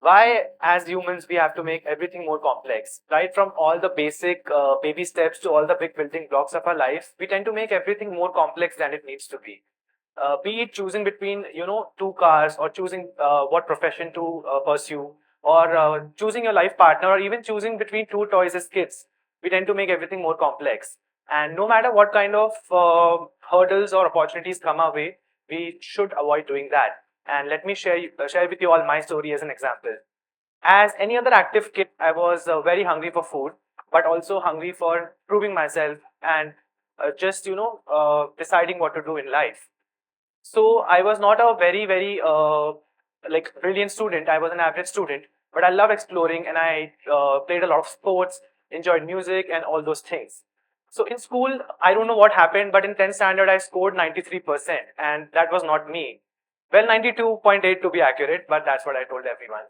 Why, as humans, we have to make everything more complex, right? From all the basic baby steps to all the big building blocks of our life, we tend to make everything more complex than it needs to be. Be it choosing between, two cars, or choosing what profession to pursue, or choosing your life partner, or even choosing between two toys as kids. We tend to make everything more complex. And no matter what kind of hurdles or opportunities come our way, we should avoid doing that. And let me share with you all my story as an example. As any other active kid, I was very hungry for food, but also hungry for proving myself and just deciding what to do in life. So I was not a very like brilliant student. I was an average student, but I love exploring, and I played a lot of sports, enjoyed music, and all those things. So in school, I don't know what happened, but in 10th standard, I scored 93%, and that was not me. Well, 92.8 to be accurate, but that's what I told everyone.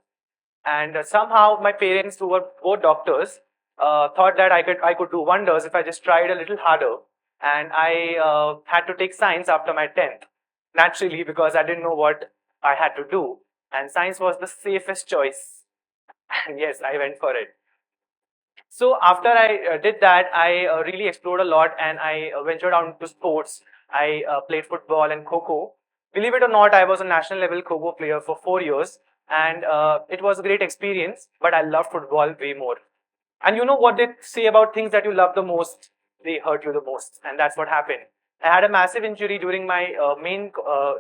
And somehow my parents, who were both doctors, thought that I could do wonders if I just tried a little harder. And I had to take science after my 10th, naturally, because I didn't know what I had to do. And science was the safest choice. And yes, I went for it. So after I did that, I really explored a lot, and I ventured out into sports. I played football and kho. Believe it or not, I was a national level kho player for 4 years, and it was a great experience. But I loved football way more. And you know what they say about things that you love the most? They hurt you the most, and that's what happened. I had a massive injury during my main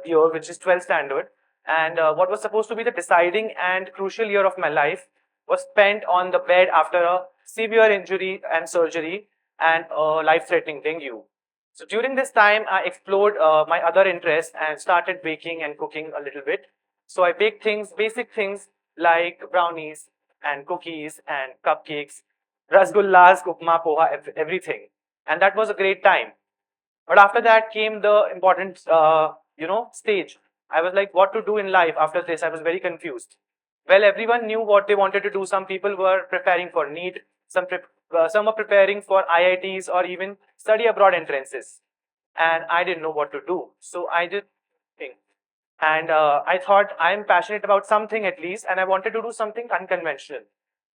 year, which is 12th standard, and what was supposed to be the deciding and crucial year of my life was spent on the bed after a severe injury and surgery and life-threatening dengue. So during this time, I explored my other interests and started baking and cooking a little bit. So I baked things, basic things like brownies and cookies and cupcakes, rasgullas, upma, poha, everything. And that was a great time. But after that came the important, stage. I was like, what to do in life after this? I was very confused. Well, everyone knew what they wanted to do. Some people were preparing for NEET, some were preparing for IITs or even study abroad entrances. And I didn't know what to do. So I did think. And I thought I'm passionate about something at least, and I wanted to do something unconventional.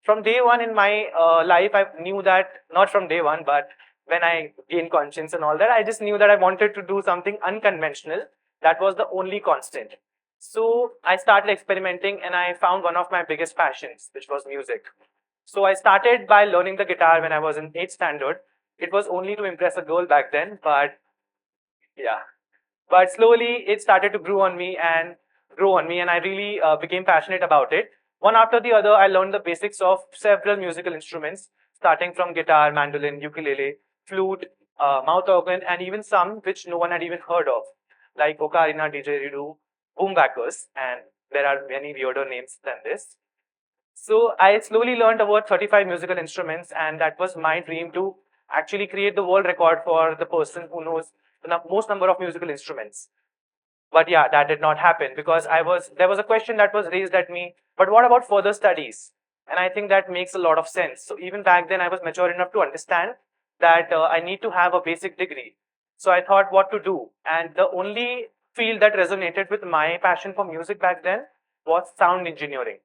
From day one in my life, I knew that, not from day one, but when I gained conscience and all that, I just knew that I wanted to do something unconventional. That was the only constant. So I started experimenting, and I found one of my biggest passions, which was music. So I started by learning the guitar when I was in 8th standard. It was only to impress a girl back then, but yeah. But slowly it started to grow on me, and I really became passionate about it. One after the other, I learned the basics of several musical instruments, starting from guitar, mandolin, ukulele, flute, mouth organ, and even some which no one had even heard of, like ocarina, didgeridoo, boombackers, and there are many weirder names than this. So I slowly learned about 35 musical instruments, and that was my dream to actually create the world record for the person who knows the most number of musical instruments. But yeah, that did not happen because there was a question that was raised at me, but what about further studies? And I think that makes a lot of sense. So even back then, I was mature enough to understand that I need to have a basic degree. So I thought what to do. And the only field that resonated with my passion for music back then was sound engineering.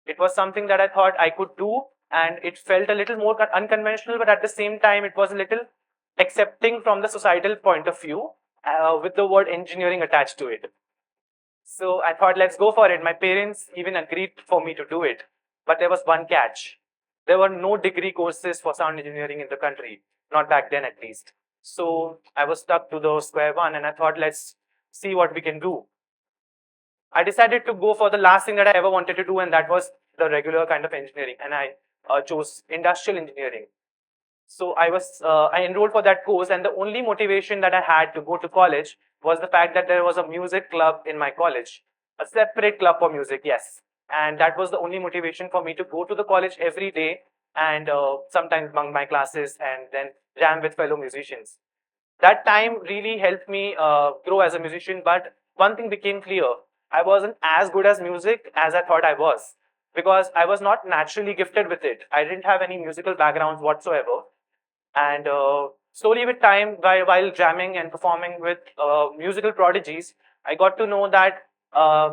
It was something that I thought I could do, and it felt a little more unconventional, but at the same time, it was a little accepting from the societal point of view, with the word engineering attached to it. So I thought, let's go for it. My parents even agreed for me to do it. But there was one catch. There were no degree courses for sound engineering in the country, not back then at least. So I was stuck to the square one, and I thought, let's see what we can do. I decided to go for the last thing that I ever wanted to do, and that was the regular kind of engineering. And I chose industrial engineering. So I enrolled for that course, and the only motivation that I had to go to college was the fact that there was a music club in my college, a separate club for music, yes. And that was the only motivation for me to go to the college every day and sometimes bunk my classes and then jam with fellow musicians. That time really helped me grow as a musician, but one thing became clear. I wasn't as good as music as I thought I was, because I was not naturally gifted with it. I didn't have any musical backgrounds whatsoever. And slowly with time, while jamming and performing with musical prodigies, I got to know that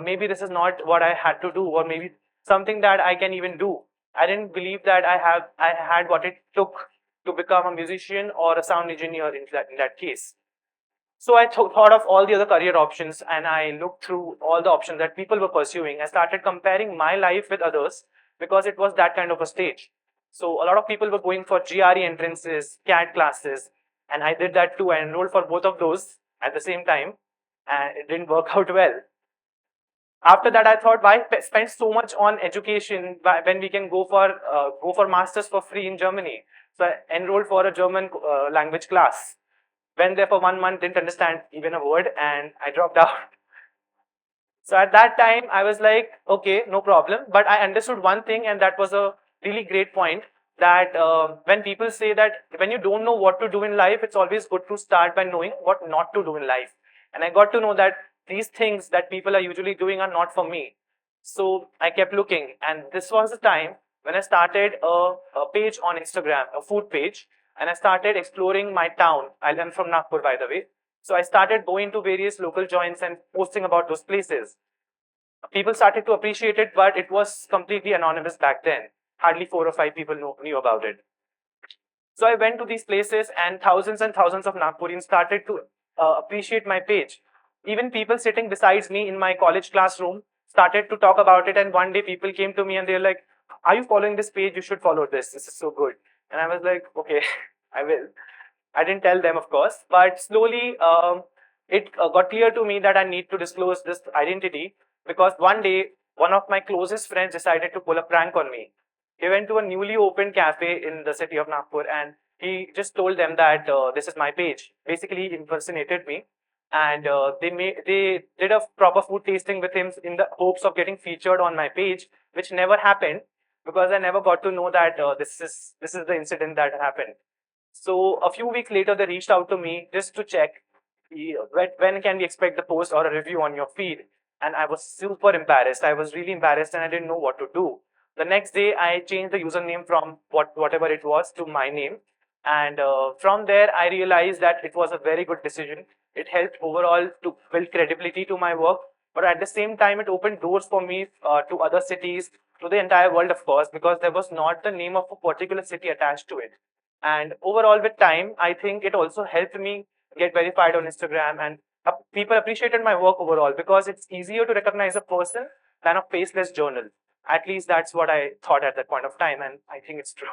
maybe this is not what I had to do, or maybe something that I can even do. I didn't believe that I had what it took to become a musician or a sound engineer in that case. So I thought of all the other career options, and I looked through all the options that people were pursuing. I started comparing my life with others because it was that kind of a stage. So a lot of people were going for GRE entrances, CAT classes, and I did that too. I enrolled for both of those at the same time, and it didn't work out well. After that, I thought, why spend so much on education when we can go for masters for free in Germany? So I enrolled for a German language class. Went there for 1 month, didn't understand even a word, and I dropped out. So at that time, I was like, okay, no problem. But I understood one thing, and that was a really great point, that when people say that when you don't know what to do in life, it's always good to start by knowing what not to do in life. And I got to know that these things that people are usually doing are not for me. So I kept looking, and this was the time when I started a page on Instagram, a food page, and I started exploring my town. I'm from Nagpur, by the way. So I started going to various local joints and posting about those places. People started to appreciate it, but it was completely anonymous back then. Hardly 4 or 5 people knew about it. So I went to these places, and thousands of Nagpurians started to appreciate my page. Even people sitting besides me in my college classroom started to talk about it. And one day people came to me and they're like, "Are you following this page? You should follow this. This is so good." And I was like, "Okay, I will." I didn't tell them, of course, but slowly it got clear to me that I need to disclose this identity, because one day one of my closest friends decided to pull a prank on me. He went to a newly opened cafe in the city of Nagpur, and he just told them that this is my page. Basically, he impersonated me, and they did a proper food tasting with him in the hopes of getting featured on my page, which never happened because I never got to know that this is the incident that happened. So a few weeks later, they reached out to me just to check when can we expect the post or a review on your feed. And I was super embarrassed. I was really embarrassed, and I didn't know what to do. The next day, I changed the username from whatever it was to my name. And from there, I realized that it was a very good decision. It helped overall to build credibility to my work. But at the same time, it opened doors for me to other cities, to the entire world, of course, because there was not the name of a particular city attached to it. And overall, with time, I think it also helped me get verified on Instagram, and people appreciated my work overall because it's easier to recognize a person than a faceless journal. At least that's what I thought at that point of time, and I think it's true.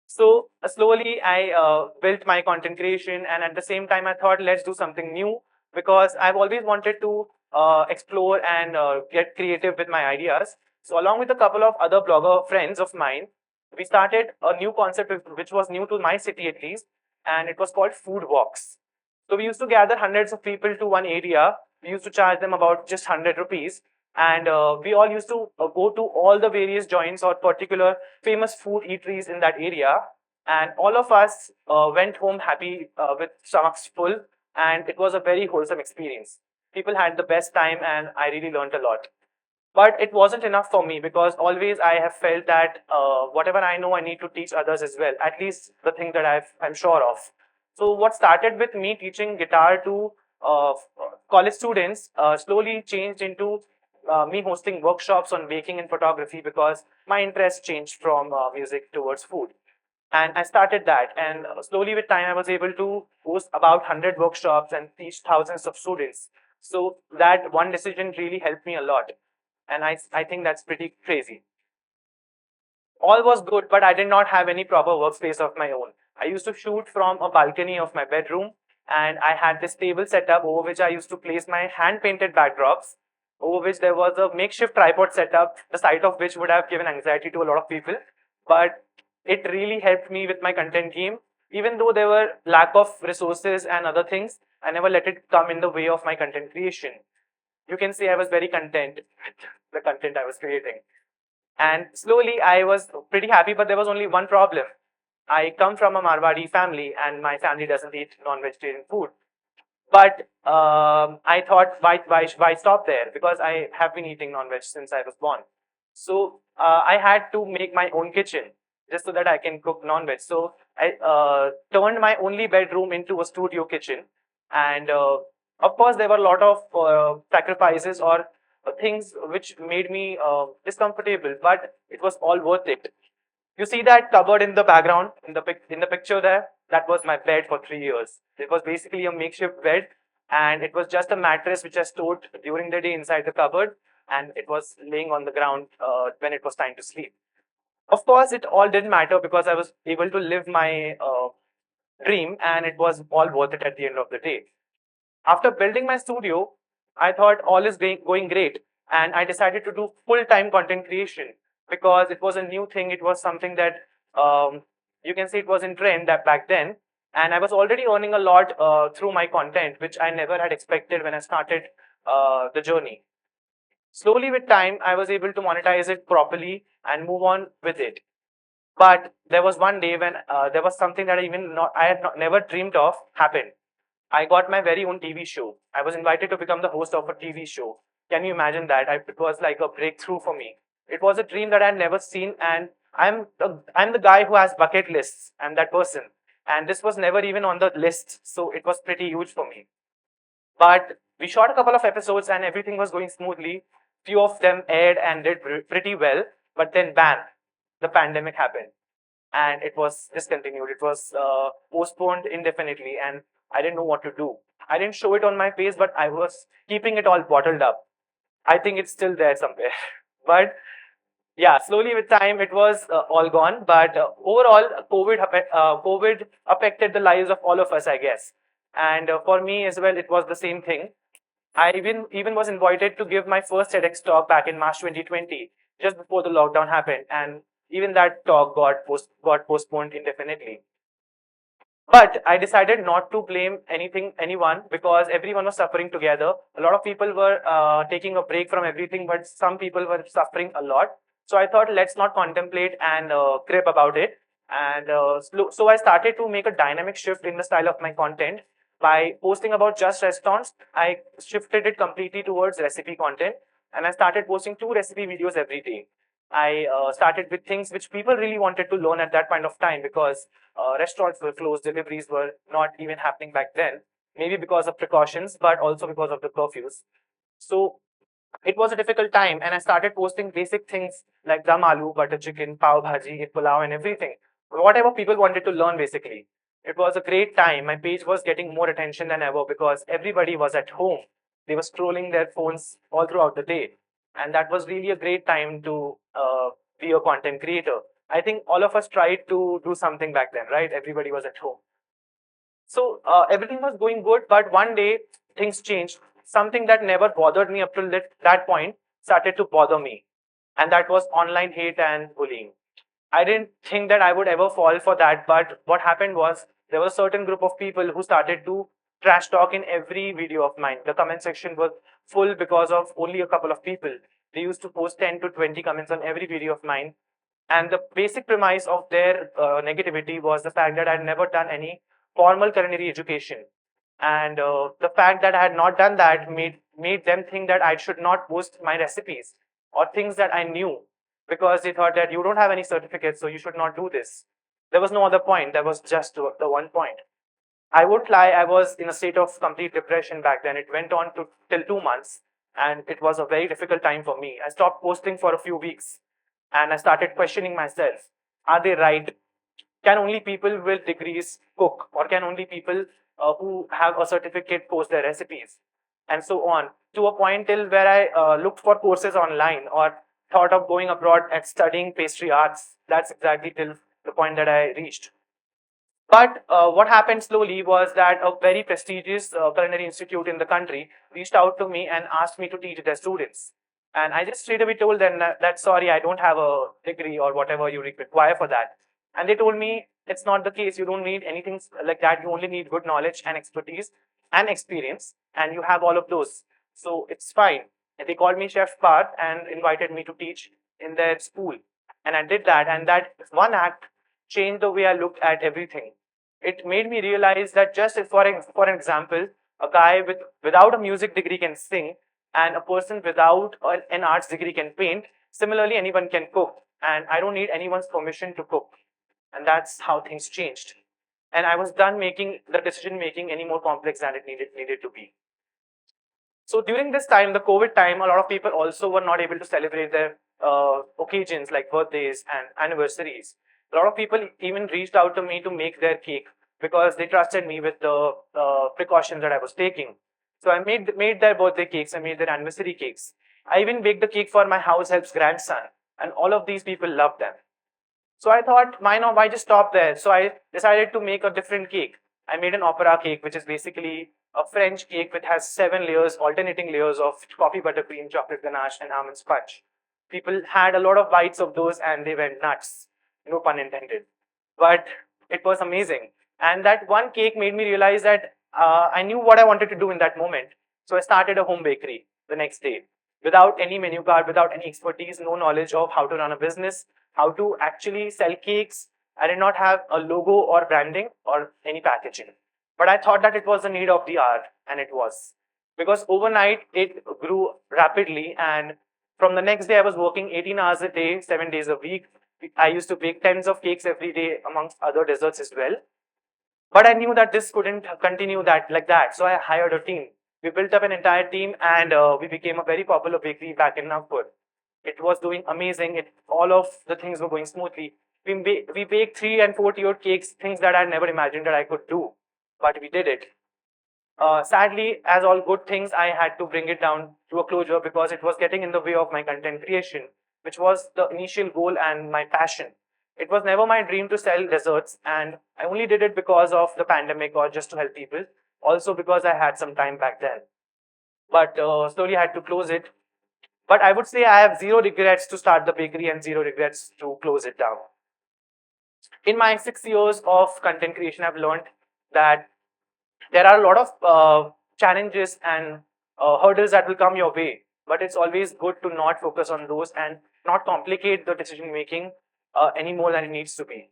So slowly, I built my content creation, and at the same time, I thought, let's do something new, because I've always wanted to explore and get creative with my ideas. So along with a couple of other blogger friends of mine, we started a new concept which was new to my city at least, and it was called food walks. So we used to gather hundreds of people to one area. We used to charge them about just 100 rupees, and we all used to go to all the various joints or particular famous food eateries in that area, and all of us went home happy with stomachs full, and it was a very wholesome experience. People had the best time, and I really learned a lot. But it wasn't enough for me, because always I have felt that whatever I know, I need to teach others as well, at least the thing that I'm sure of. So what started with me teaching guitar to college students slowly changed into me hosting workshops on baking and photography, because my interest changed from music towards food. And I started that, and slowly with time, I was able to host about 100 workshops and teach thousands of students. So that one decision really helped me a lot. And I think that's pretty crazy. All was good, but I did not have any proper workspace of my own. I used to shoot from a balcony of my bedroom, and I had this table set up over which I used to place my hand painted backdrops, over which there was a makeshift tripod set up, the sight of which would have given anxiety to a lot of people. But it really helped me with my content game. Even though there were lack of resources and other things, I never let it come in the way of my content creation. You can say I was very content with the content I was creating. And slowly I was pretty happy, but there was only one problem. I come from a Marwadi family, and my family doesn't eat non-vegetarian food. But I thought, why stop there? Because I have been eating non-veg since I was born. So I had to make my own kitchen just so that I can cook non-veg. So I turned my only bedroom into a studio kitchen. And of course, there were a lot of sacrifices or things which made me discomfortable, but it was all worth it. You see that cupboard in the background, in the picture there? That was my bed for 3 years. It was basically a makeshift bed, and it was just a mattress which I stored during the day inside the cupboard, and it was laying on the ground when it was time to sleep. Of course, it all didn't matter because I was able to live my dream, and it was all worth it at the end of the day. After building my studio, I thought all is going great, and I decided to do full-time content creation because it was a new thing. It was something that you can say it was in trend that back then, and I was already earning a lot through my content, which I never had expected when I started the journey. Slowly with time, I was able to monetize it properly and move on with it. But there was one day when there was something that I had never dreamed of happened. I got my very own TV show. I was invited to become the host of a TV show. Can you imagine that? It was like a breakthrough for me. It was a dream that I had never seen, and I'm the guy who has bucket lists. I'm that person, and this was never even on the list, so it was pretty huge for me. But we shot a couple of episodes, and everything was going smoothly. Few of them aired and did pretty well, but then bam, the pandemic happened and it was discontinued. It was postponed indefinitely, and I didn't know what to do. I didn't show it on my face, but I was keeping it all bottled up. I think it's still there somewhere. But yeah, slowly with time, it was all gone. But overall, COVID affected the lives of all of us, I guess. And for me as well, it was the same thing. I even was invited to give my first TEDx talk back in March 2020, just before the lockdown happened, and even that talk got postponed indefinitely. But I decided not to blame anyone, because everyone was suffering together. A lot of people were taking a break from everything, but some people were suffering a lot. So I thought, let's not contemplate and crib about it. And so I started to make a dynamic shift in the style of my content by posting about just restaurants. I shifted it completely towards recipe content, and I started posting 2 recipe videos every day. I started with things which people really wanted to learn at that point of time, because restaurants were closed, deliveries were not even happening back then, maybe because of precautions, but also because of the curfews. So it was a difficult time, and I started posting basic things like dum aloo, butter chicken, pav bhaji, pulao, and everything. Whatever people wanted to learn, basically. It was a great time. My page was getting more attention than ever because everybody was at home. They were scrolling their phones all throughout the day. And that was really a great time to be a content creator. I think all of us tried to do something back then, right? Everybody was at home. So everything was going good, but one day things changed. Something that never bothered me up till that point started to bother me, and that was online hate and bullying. I didn't think that I would ever fall for that, but what happened was there was a certain group of people who started to trash talk in every video of mine. The comment section was full because of only a couple of people. They used to post 10 to 20 comments on every video of mine. And the basic premise of their negativity was the fact that I had never done any formal culinary education. And the fact that I had not done that made them think that I should not post my recipes or things that I knew, because they thought that you don't have any certificates, so you should not do this. There was no other point. There was just the one point. I won't lie, I was in a state of complete depression back then. It went on to till 2 months, and it was a very difficult time for me. I stopped posting for a few weeks, and I started questioning myself. Are they right? Can only people with degrees cook, or can only people who have a certificate post their recipes? And so on, to a point till where I looked for courses online, or thought of going abroad and studying pastry arts. That's exactly till the point that I reached. But what happened slowly was that a very prestigious culinary institute in the country reached out to me and asked me to teach their students. And I just straight away told them that sorry, I don't have a degree or whatever you require for that. And they told me it's not the case. You don't need anything like that. You only need good knowledge and expertise and experience, and you have all of those. So it's fine. And they called me Chef Parth and invited me to teach in their school. And I did that. And that one act changed the way I looked at everything. It made me realize that just if, for an example, a guy without a music degree can sing, and a person without an arts degree can paint, similarly, anyone can cook. And I don't need anyone's permission to cook. And that's how things changed. And I was done making the decision making any more complex than it needed to be. So during this time, the COVID time, a lot of people also were not able to celebrate their occasions like birthdays and anniversaries. A lot of people even reached out to me to make their cake because they trusted me with the precautions that I was taking. So I made their birthday cakes, I made their anniversary cakes. I even baked the cake for my house help's grandson, and all of these people loved them. So I thought, why not? Why just stop there? So I decided to make a different cake. I made an opera cake, which is basically a French cake which has 7 layers, alternating layers of coffee buttercream, chocolate ganache, and almond sponge. People had a lot of bites of those and they went nuts. No pun intended. But it was amazing. And that one cake made me realize that I knew what I wanted to do in that moment. So I started a home bakery the next day without any menu card, without any expertise, no knowledge of how to run a business, how to actually sell cakes. I did not have a logo or branding or any packaging. But I thought that it was the need of the hour, and it was. Because overnight it grew rapidly, and from the next day I was working 18 hours a day, 7 days a week. I used to bake tens of cakes every day, amongst other desserts as well. But I knew that this couldn't continue that like that. So I hired a team. We built up an entire team, and we became a very popular bakery back in Nagpur. It was doing amazing. All of the things were going smoothly. We baked 3 and 4 tiered cakes, things that I never imagined that I could do, but we did it. Sadly, as all good things, I had to bring it down to a closure because it was getting in the way of my content creation, which was the initial goal and my passion. It was never my dream to sell desserts, and I only did it because of the pandemic or just to help people. Also because I had some time back then. But slowly I had to close it. But I would say I have zero regrets to start the bakery and zero regrets to close it down. In my 6 years of content creation, I've learned that there are a lot of challenges and hurdles that will come your way, but it's always good to not focus on those and not complicate the decision making any more than it needs to be.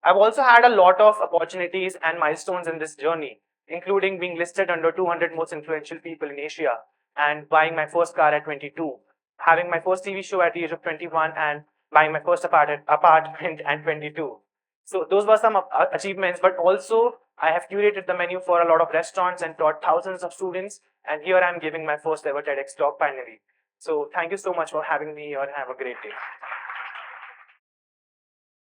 I've also had a lot of opportunities and milestones in this journey, including being listed under 200 most influential people in Asia and buying my first car at 22, having my first TV show at the age of 21, and buying my first apartment at 22. So those were some achievements, but also I have curated the menu for a lot of restaurants and taught thousands of students. And here I'm giving my first ever TEDx talk finally. So thank you so much for having me here, and have a great day.